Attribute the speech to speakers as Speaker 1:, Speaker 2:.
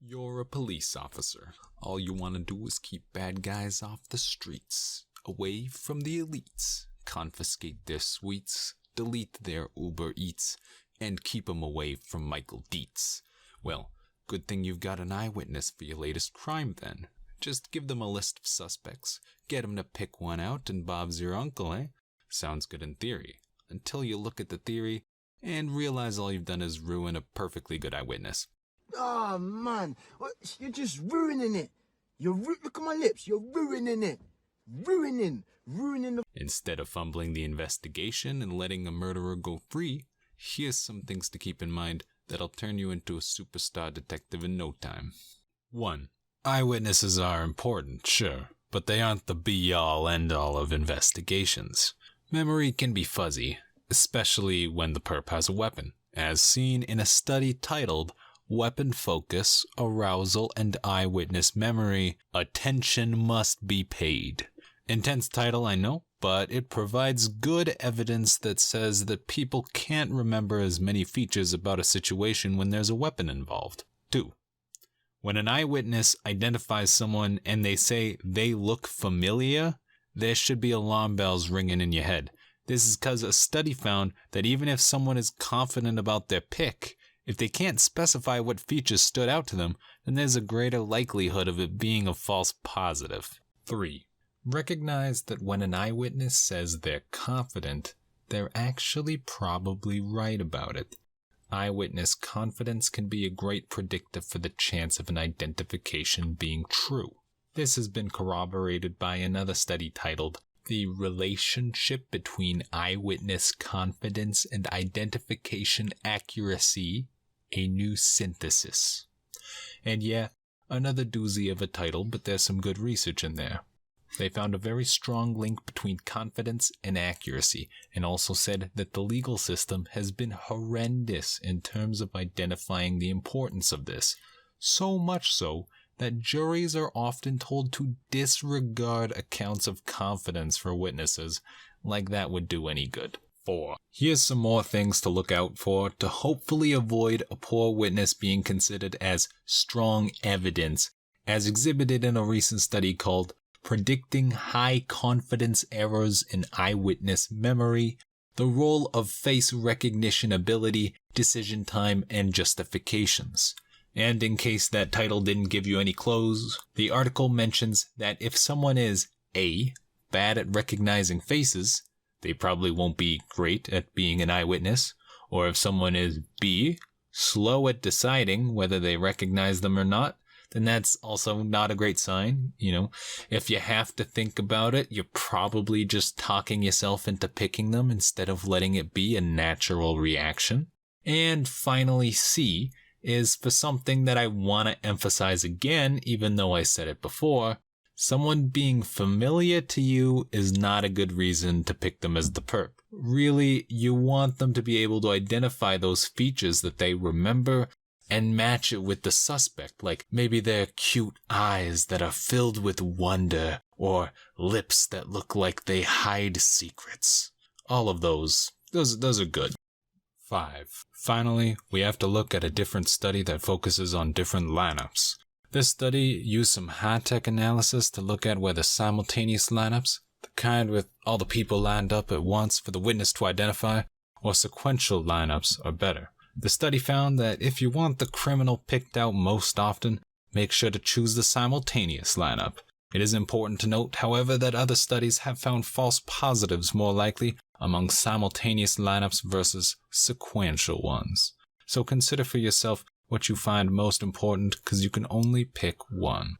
Speaker 1: You're a police officer. All you want to do is keep bad guys off the streets, away from the elites, confiscate their sweets, delete their Uber Eats, and keep 'em away from Michael Dietz. Well, good thing you've got an eyewitness for your latest crime then. Just give them a list of suspects, get 'em to pick one out, and Bob's your uncle, eh? Sounds good in theory, until you look at the theory and realize all you've done is ruin a perfectly good eyewitness.
Speaker 2: Oh, man. You're just ruining it. Look at my lips. You're ruining it. Ruining the...
Speaker 1: Instead of fumbling the investigation and letting a murderer go free, here's some things to keep in mind that'll turn you into a superstar detective in no time. 1. Eyewitnesses are important, sure, but they aren't the be-all, end-all of investigations. Memory can be fuzzy, especially when the perp has a weapon, as seen in a study titled Weapon Focus, Arousal, and Eyewitness Memory, Attention Must Be Paid. Intense title, I know, but it provides good evidence that says that people can't remember as many features about a situation when there's a weapon involved. 2. When an eyewitness identifies someone and they say they look familiar, there should be alarm bells ringing in your head. This is because a study found that even if someone is confident about their pick, if they can't specify what features stood out to them, then there's a greater likelihood of it being a false positive. 3. Recognize that when an eyewitness says they're confident, they're actually probably right about it. Eyewitness confidence can be a great predictor for the chance of an identification being true. This has been corroborated by another study titled The Relationship Between Eyewitness Confidence and Identification Accuracy, a New Synthesis. And yeah, another doozy of a title, but there's some good research in there. They found a very strong link between confidence and accuracy, and also said that the legal system has been horrendous in terms of identifying the importance of this. So much so that juries are often told to disregard accounts of confidence for witnesses, like that would do any good. 4. Here's some more things to look out for to hopefully avoid a poor witness being considered as strong evidence, as exhibited in a recent study called Predicting High Confidence Errors in Eyewitness Memory, the Role of Face Recognition Ability, Decision Time, and Justifications. And in case that title didn't give you any clues, the article mentions that if someone is A, bad at recognizing faces, they probably won't be great at being an eyewitness, or if someone is B, slow at deciding whether they recognize them or not, then that's also not a great sign. If you have to think about it, you're probably just talking yourself into picking them instead of letting it be a natural reaction. And finally, C is for something that I want to emphasize again, even though I said it before. Someone being familiar to you is not a good reason to pick them as the perp. Really, you want them to be able to identify those features that they remember and match it with the suspect, like maybe their cute eyes that are filled with wonder, or lips that look like they hide secrets. All of those are good. 5. Finally, we have to look at a different study that focuses on different lineups. This study used some high-tech analysis to look at whether simultaneous lineups, the kind with all the people lined up at once for the witness to identify, or sequential lineups are better. The study found that if you want the criminal picked out most often, make sure to choose the simultaneous lineup. It is important to note, however, that other studies have found false positives more likely among simultaneous lineups versus sequential ones. So consider for yourself what you find most important, because you can only pick one.